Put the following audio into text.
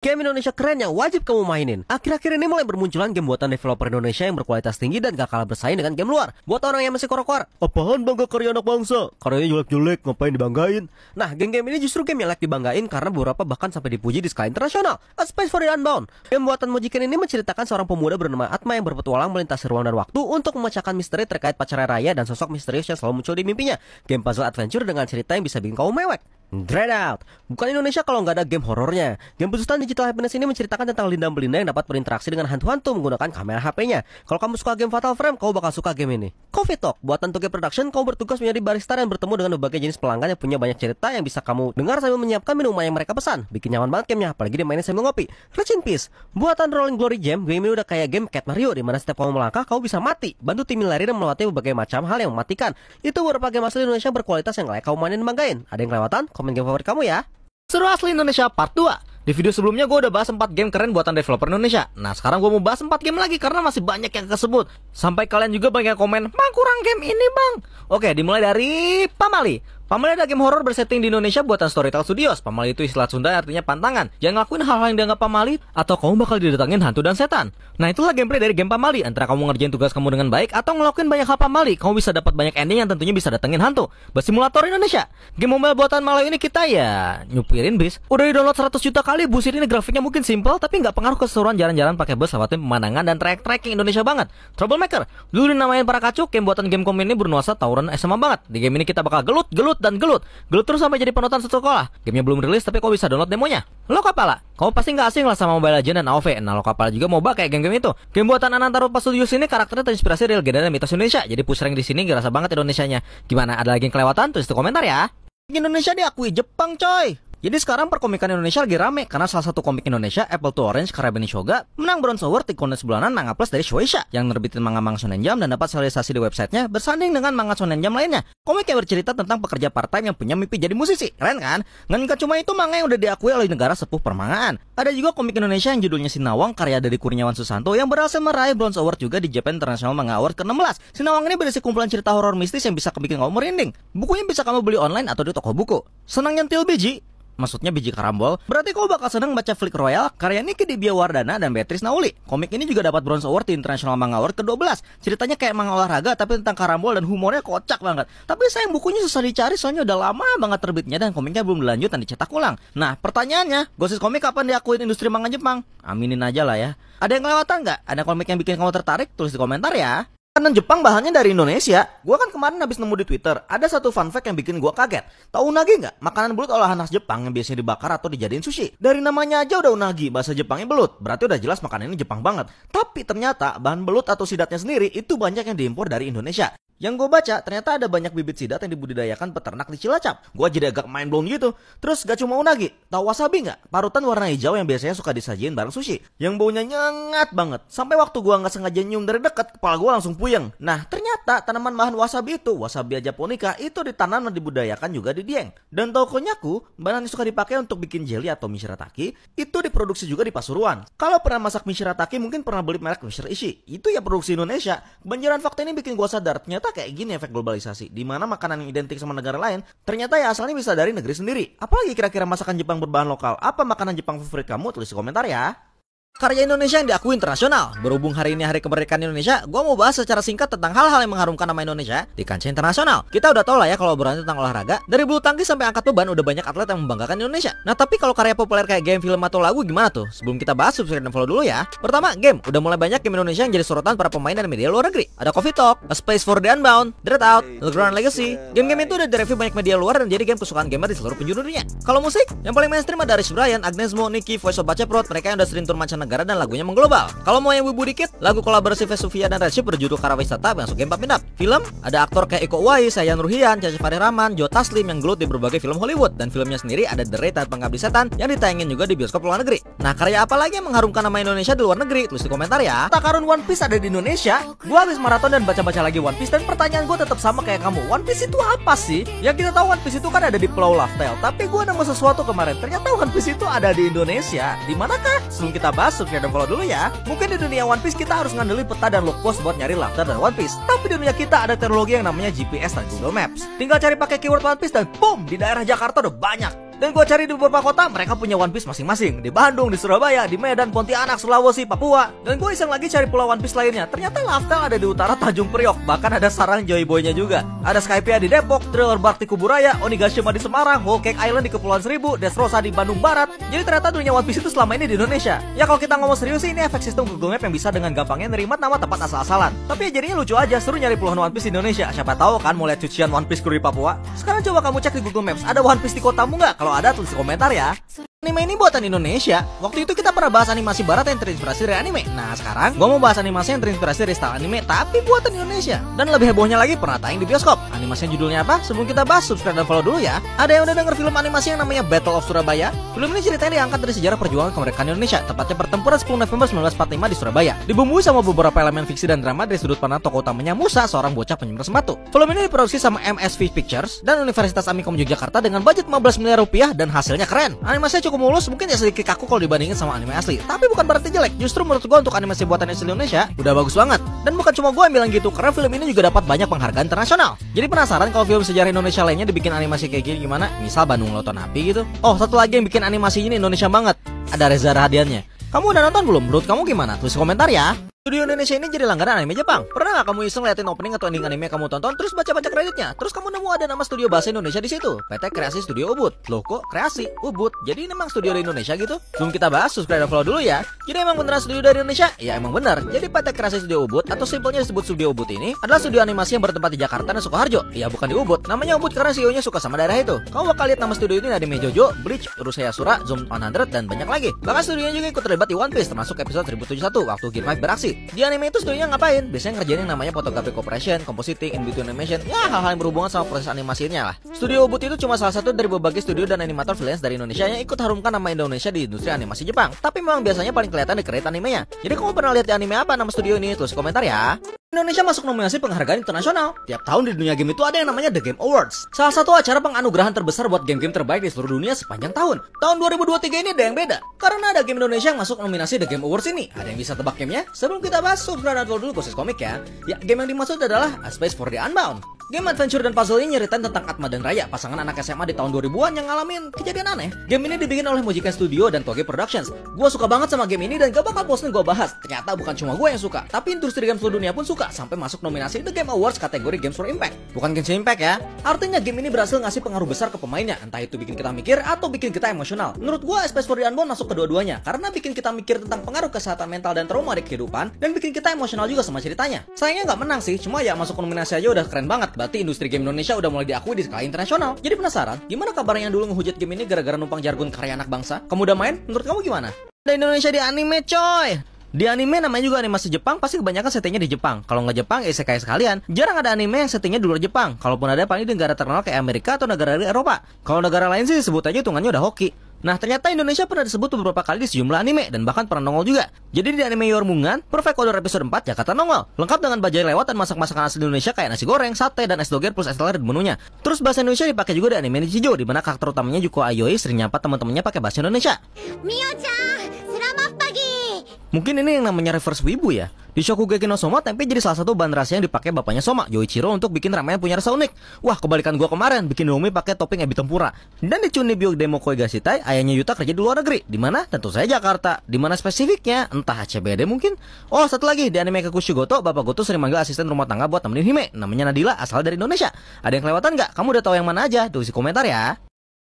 Game Indonesia keren yang wajib kamu mainin. Akhir-akhir ini mulai bermunculan game buatan developer Indonesia yang berkualitas tinggi dan gak kalah bersaing dengan game luar. Buat orang yang masih korok-korok, apaan bangga karya anak bangsa? Karyanya jelek-jelek, ngapain dibanggain? Nah, game-game ini justru game yang layak dibanggain karena beberapa bahkan sampai dipuji di skala internasional. A Space for the Unbound. Game buatan Mojiken ini menceritakan seorang pemuda bernama Atma yang berpetualang melintasi ruang dan waktu untuk memecahkan misteri terkait pacarnya Raya dan sosok misterius yang selalu muncul di mimpinya. Game puzzle adventure dengan cerita yang bisa bikin kamu mewek. Dread Out. Bukan Indonesia kalau nggak ada game horornya. Game besutan Digital Happiness ini menceritakan tentang Linda Belinda yang dapat berinteraksi dengan hantu-hantu menggunakan kamera HP-nya. Kalau kamu suka game Fatal Frame, kamu bakal suka game ini. Coffee Talk. Buatan Toge Production, kamu bertugas menjadi barista dan bertemu dengan berbagai jenis pelanggan yang punya banyak cerita yang bisa kamu dengar sambil menyiapkan minuman yang mereka pesan. Bikin nyaman banget gamenya, apalagi dimainin sambil ngopi. Rest in Peace. Buatan Rolling Glory Jam, game ini udah kayak game Cat Mario, di mana setiap kamu melangkah, kamu bisa mati. Bantu tim lari dan melewati berbagai macam hal yang mematikan. Itu beberapa game asli Indonesia berkualitas yang layak kamu mainin dan banggain. Ada yang kelewatan? Komen game favorit kamu ya. Seru Asli Indonesia Part 2. Di video sebelumnya gue udah bahas 4 game keren buatan developer Indonesia. Nah sekarang gue mau bahas 4 game lagi karena masih banyak yang kesebut. Sampai kalian juga banyak komen, "Bang, kurang game ini bang." Oke, dimulai dari Pamali. Pamali ada game horror bersetting di Indonesia buatan Storytel Studios. Pamali itu istilah Sunda artinya pantangan. Jangan ngelakuin hal-hal yang dianggap pamali atau kamu bakal didatangin hantu dan setan. Nah itulah gameplay dari game Pamali. Antara kamu ngerjain tugas kamu dengan baik atau ngelakuin banyak hal pamali, kamu bisa dapat banyak ending yang tentunya bisa datengin hantu. Simulator Indonesia. Game mobile buatan Malayu ini kita ya nyupirin bis. Udah di-download 100 juta kali, buset ini grafiknya mungkin simple tapi nggak pengaruh keseruan jalan-jalan pakai bus lewatin pemandangan dan trek-trek yang Indonesia banget. Troublemaker. Dulu dinamain para kacuk, game buatan Gamecom ini bernuansa tawuran SMA banget. Di game ini kita bakal gelut terus sampai jadi penonton satu sekolah. Gamenya belum rilis tapi kau bisa download demonya. Lokapala. Kamu pasti nggak asing lah sama Mobile Legends dan AoV. Nah Lokapala juga MOBA kayak game-game itu. Game buatan Ananta Rupa Studios ini karakternya terinspirasi dari legenda dan mitos Indonesia. Jadi push rank di sini ngerasa banget Indonesianya. Gimana? Ada lagi yang kelewatan? Tulis di komentar ya. Indonesia diakui Jepang coy. Jadi sekarang perkomikan Indonesia lagi rame karena salah satu komik Indonesia, Apple to Orange karya Benny Shoga, menang Bronze Award di kontes bulanan Manga Plus dari Shueisha yang nerbitin manga-manga Shonen Jump dan dapat serialisasi di websitenya bersanding dengan manga Shonen Jump lainnya. Komik yang bercerita tentang pekerja part-time yang punya mimpi jadi musisi. Keren kan? Dan gak cuma itu, manga yang udah diakui oleh negara sepuh permangaan. Ada juga komik Indonesia yang judulnya Sinawang karya dari Kurniawan Susanto yang berhasil meraih Bronze Award juga di Japan International Manga Award ke-16. Sinawang ini berisi kumpulan cerita horor mistis yang bisa bikin kamu merinding. Bukunya bisa kamu beli online atau di toko buku. Senang nyentil biji? Maksudnya biji karambol. Berarti kau bakal seneng baca Flick Royale karya Niki Dibia Wardana dan Beatrice Nauli. Komik ini juga dapat Bronze Award di International Manga Award ke-12. Ceritanya kayak manga olahraga tapi tentang karambol dan humornya kocak banget. Tapi sayang bukunya susah dicari soalnya udah lama banget terbitnya dan komiknya belum dilanjut dan dicetak ulang. Nah pertanyaannya, Ghost Komik kapan diakuin industri manga Jepang? Aminin aja lah ya. Ada yang kelewatan nggak? Ada komik yang bikin kamu tertarik? Tulis di komentar ya. Makanan Jepang bahannya dari Indonesia. Gua kan kemarin habis nemu di Twitter, ada satu fun fact yang bikin gua kaget. Tahu unagi nggak? Makanan belut olahan khas Jepang yang biasanya dibakar atau dijadiin sushi. Dari namanya aja udah unagi, bahasa Jepangnya belut. Berarti udah jelas makanan ini Jepang banget. Tapi ternyata bahan belut atau sidatnya sendiri itu banyak yang diimpor dari Indonesia. Yang gue baca, ternyata ada banyak bibit sidat yang dibudidayakan peternak di Cilacap. Gue jadi agak mind blown gitu. Terus gak cuma unagi, tahu wasabi nggak? Parutan warna hijau yang biasanya suka disajiin bareng sushi. Yang baunya nyengat banget. Sampai waktu gue nggak sengaja nyium dari dekat, kepala gue langsung puyeng. Nah, ternyata tanaman bahan wasabi itu, Wasabia japonica, itu ditanam dan dibudidayakan juga di Dieng. Dan tau konyaku, bahan yang suka dipakai untuk bikin jelly atau mishirataki, itu diproduksi juga di Pasuruan. Kalau pernah masak mishirataki, mungkin pernah beli merek Mishra Ishi. Itu ya produksi Indonesia. Kebanjiran fakta ini bikin gue sadar, ternyata kayak gini efek globalisasi, di mana makanan yang identik sama negara lain ternyata ya asalnya bisa dari negeri sendiri. Apalagi kira-kira masakan Jepang berbahan lokal? Apa makanan Jepang favorit kamu? Tulis di komentar ya. Karya Indonesia yang diakui internasional. Berhubung hari ini hari kemerdekaan Indonesia, gue mau bahas secara singkat tentang hal-hal yang mengharumkan nama Indonesia di kancah internasional. Kita udah tau lah ya kalau berani tentang olahraga, dari bulu tangkis sampai angkat beban udah banyak atlet yang membanggakan Indonesia. Nah tapi kalau karya populer kayak game, film, atau lagu gimana tuh? Sebelum kita bahas, subscribe dan follow dulu ya. Pertama, game. Udah mulai banyak game Indonesia yang jadi sorotan para pemain dan media luar negeri. Ada Coffee Talk, A Space for the Unbound, Dread Out, Underground Legacy. Game-game itu udah direview banyak media luar dan jadi game kesukaan gamer di seluruh penjuru dunia. Kalau musik, yang paling mainstream ada Rich Brian, Agnes Mo, Nicky, Voice of Baceprot. Mereka yang udah sering tur mancanegara dan lagunya mengglobal. Kalau mau yang wibu dikit, lagu kolaborasi Vesuvia dan Redship berjudul Karawisata masuk game papindap. Film, ada aktor kayak Iko Uwais, Yayan Ruhian, Caca Fahri Rahman, Joe Taslim yang gelut di berbagai film Hollywood. Dan filmnya sendiri ada The Raid dan Pengabdi Setan yang ditayangin juga di bioskop luar negeri. Nah karya apa lagi yang mengharumkan nama Indonesia di luar negeri? Tulis di komentar ya. Takarun One Piece ada di Indonesia. Gua habis maraton dan baca-baca lagi One Piece dan pertanyaan gue tetap sama kayak kamu. One Piece itu apa sih? Yang kita tahu One Piece itu kan ada di Pulau Laftel. Tapi gue nemu sesuatu kemarin. Ternyata One Piece itu ada di Indonesia. Di manakah? Sebelum kita bahas, subscribe dan follow dulu ya. Mungkin di dunia One Piece kita harus ngandelin peta dan logpost buat nyari Lafter dan One Piece. Tapi di dunia kita ada teknologi yang namanya GPS dan Google Maps. Tinggal cari pakai keyword One Piece dan boom, di daerah Jakarta udah banyak. Dan gue cari di beberapa kota, mereka punya One Piece masing-masing. Di Bandung, di Surabaya, di Medan, Pontianak, Sulawesi, Papua. Dan gue iseng lagi cari pulau One Piece lainnya. Ternyata Laftel ada di utara Tanjung Priok. Bahkan ada sarang Joy Boy-nya juga. Ada Skypia di Depok, Thriller Bark di Kuburaya, Onigashima di Semarang, Whole Cake Island di Kepulauan Seribu, Dressrosa di Bandung Barat. Jadi ternyata dunia One Piece itu selama ini di Indonesia. Ya kalau kita ngomong serius sih, ini efek sistem Google Map yang bisa dengan gampangnya nerima nama tempat asal-asalan. Tapi ya jadinya lucu aja, seru nyari puluhan One Piece di Indonesia. Siapa tahu kan mau lihat cucian One Piece kru di Papua. Sekarang coba kamu cek di Google Maps, ada One Piece di kotamu nggak? Kalau ada tulis di komentar ya. Anime ini buatan Indonesia. Waktu itu kita pernah bahas animasi barat yang terinspirasi dari anime. Nah sekarang gue mau bahas animasi yang terinspirasi dari style anime tapi buatan Indonesia. Dan lebih hebohnya lagi pernah tayang di bioskop. Animasinya judulnya apa? Sebelum kita bahas, subscribe dan follow dulu ya. Ada yang udah denger film animasi yang namanya Battle of Surabaya? Film ini ceritanya diangkat dari sejarah perjuangan kemerdekaan Indonesia, tepatnya pertempuran 10 November 1945 di Surabaya. Dibumbui sama beberapa elemen fiksi dan drama dari sudut pandang tokoh utamanya Musa, seorang bocah penyemprot sepatu. Film ini diproduksi sama MSV Pictures dan Universitas Amikom Yogyakarta dengan budget 15 miliar rupiah dan hasilnya keren. Animasinya cukup mulus, mungkin ya sedikit kaku kalau dibandingin sama anime asli, tapi bukan berarti jelek. Justru menurut gue untuk animasi buatan asli Indonesia udah bagus banget. Dan bukan cuma gue yang bilang gitu, karena film ini juga dapat banyak penghargaan internasional. Jadi penasaran kalau film sejarah Indonesia lainnya dibikin animasi kayak gini gimana? Misal Bandung Lautan Api gitu. Oh, satu lagi yang bikin animasi ini Indonesia banget, ada Reza Rahadiannya. Kamu udah nonton belum? Menurut kamu gimana? Tulis komentar ya. Studio Indonesia ini jadi langganan anime Jepang. Pernah gak kamu iseng liatin opening atau ending anime yang kamu tonton terus baca-baca kreditnya? Terus kamu nemu ada nama studio bahasa Indonesia di situ. PT Kreasi Studio Ubud. Loh kok kreasi? Ubud. Jadi ini emang studio dari Indonesia gitu? Sebelum kita bahas, subscribe dan follow dulu ya. Jadi emang beneran studio dari Indonesia? Ya emang bener. Jadi PT Kreasi Studio Ubud atau simpelnya disebut Studio Ubud ini adalah studio animasi yang bertempat di Jakarta dan Sukoharjo. Ya bukan di Ubud. Namanya Ubud karena CEO-nya suka sama daerah itu. Kamu bakal lihat nama studio ini dari Mejojo, Bleach, Urusei Yatsura, Zoom 100 dan banyak lagi. Bahkan studionya juga ikut terlibat di One Piece termasuk episode 1071 waktu Gear 5 beraksi. Di anime itu studionya ngapain? Biasanya ngerjain yang namanya photographic operation, compositing, in-between animation, ya hal-hal yang berhubungan sama proses animasinya lah. Studio Ubud itu cuma salah satu dari berbagai studio dan animator freelance dari Indonesia yang ikut harumkan nama Indonesia di industri animasi Jepang. Tapi memang biasanya paling kelihatan di kredit animenya. Jadi kamu pernah lihat di anime apa nama studio ini? Tulis komentar ya. Indonesia masuk nominasi penghargaan internasional. Tiap tahun di dunia game itu ada yang namanya The Game Awards. Salah satu acara penganugerahan terbesar buat game-game terbaik di seluruh dunia sepanjang tahun. Tahun 2023 ini ada yang beda. Karena ada game Indonesia yang masuk nominasi The Game Awards ini. Ada yang bisa tebak gamenya? Sebelum kita bahas, subscribe dan follow dulu khusus komik ya. Ya, game yang dimaksud adalah A Space for the Unbound. Game adventure dan puzzle ini nyeritain tentang Atma dan Raya, pasangan anak SMA di tahun 2000-an yang ngalamin kejadian aneh. Game ini dibikin oleh Mujikan Studio dan Toge Productions. Gua suka banget sama game ini dan gak bakal bosen gua bahas. Ternyata bukan cuma gue yang suka, tapi industri game seluruh dunia pun suka sampai masuk nominasi The Game Awards kategori Games for Impact. Bukan Genshin Impact ya. Artinya game ini berhasil ngasih pengaruh besar ke pemainnya, entah itu bikin kita mikir atau bikin kita emosional. Menurut gua Space for the Unbound masuk kedua-duanya karena bikin kita mikir tentang pengaruh kesehatan mental dan trauma di kehidupan dan bikin kita emosional juga sama ceritanya. Sayangnya nggak menang sih, cuma ya masuk nominasi aja udah keren banget. Berarti industri game Indonesia udah mulai diakui di skala internasional. Jadi penasaran, gimana kabarnya yang dulu ngehujat game ini gara-gara numpang jargon karya anak bangsa? Kamu udah main? Menurut kamu gimana? Ada Indonesia di anime coy. Di anime namanya juga animasi Jepang, pasti kebanyakan settingnya di Jepang. Kalau nggak Jepang, isekai sekalian. Jarang ada anime yang settingnya di luar Jepang. Kalaupun ada, paling di negara terkenal kayak Amerika atau negara Eropa. Kalau negara lain sih sebut aja hitungannya udah hoki. Nah ternyata Indonesia pernah disebut beberapa kali di sejumlah anime dan bahkan pernah nongol juga. Jadi di anime Your Mungan, Perfect Order episode 4 Jakarta nongol. Lengkap dengan bajai lewat dan masak-masakan asli Indonesia kayak nasi goreng, sate, dan es doger plus es teler di menunya. Terus bahasa Indonesia dipakai juga di anime Nichijou, di mana karakter utamanya Yuko Ayoi sering nyapa teman-temannya pakai bahasa Indonesia. Mio-chan, selamat pagi. Mungkin ini yang namanya reverse wibu ya. Di Shokugeki no Soma, tempe jadi salah satu bahan rahasia yang dipakai bapaknya Soma, Yoichiro, untuk bikin ramen punya rasa unik. Wah, kebalikan gua kemarin, bikin Indomie pakai topping ebi tempura. Dan di Chunibyo Demo Koigashitai, ayahnya Yuta kerja di luar negeri. Di mana? Tentu saja Jakarta. Di mana spesifiknya? Entah HCBD mungkin. Oh, satu lagi, di anime Kakushigoto, Bapak Goto sering manggil asisten rumah tangga buat temenin Hime. Namanya Nadila, asal dari Indonesia. Ada yang kelewatan nggak? Kamu udah tahu yang mana aja? Tulis di komentar ya.